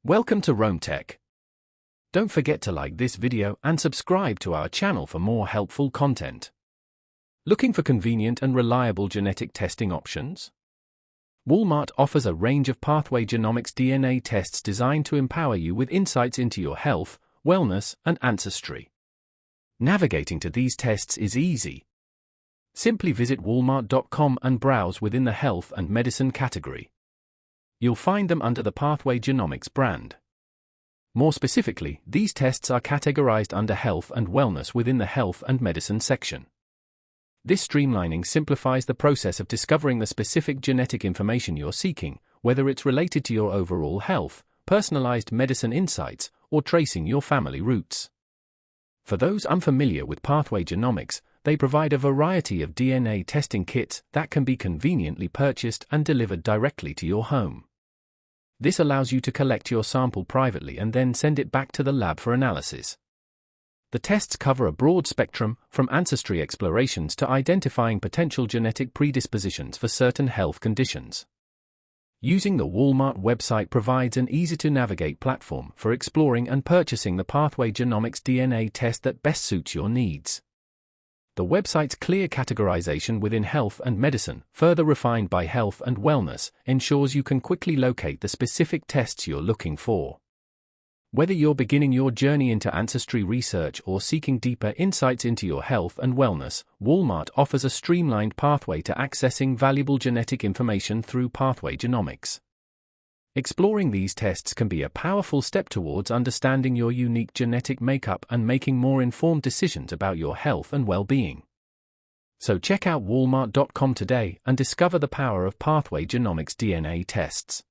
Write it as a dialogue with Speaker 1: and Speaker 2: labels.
Speaker 1: Welcome to Rome Tech. Don't forget to like this video and subscribe to our channel for more helpful content. Looking for convenient and reliable genetic testing options? Walmart offers a range of Pathway Genomics DNA tests designed to empower you with insights into your health, wellness, and ancestry. Navigating to these tests is easy. Simply visit walmart.com and browse within the health and medicine category. You'll find them under the Pathway Genomics brand. More specifically, these tests are categorized under health and wellness within the health and medicine section. This streamlining simplifies the process of discovering the specific genetic information you're seeking, whether it's related to your overall health, personalized medicine insights, or tracing your family roots. For those unfamiliar with Pathway Genomics, they provide a variety of DNA testing kits that can be conveniently purchased and delivered directly to your home. This allows you to collect your sample privately and then send it back to the lab for analysis. The tests cover a broad spectrum, from ancestry explorations to identifying potential genetic predispositions for certain health conditions. Using the Walmart website provides an easy-to-navigate platform for exploring and purchasing the Pathway Genomics DNA test that best suits your needs. The website's clear categorization within health and medicine, further refined by health and wellness, ensures you can quickly locate the specific tests you're looking for. Whether you're beginning your journey into ancestry research or seeking deeper insights into your health and wellness, Walmart offers a streamlined pathway to accessing valuable genetic information through Pathway Genomics. Exploring these tests can be a powerful step towards understanding your unique genetic makeup and making more informed decisions about your health and well-being. So check out walmart.com today and discover the power of Pathway Genomics DNA tests.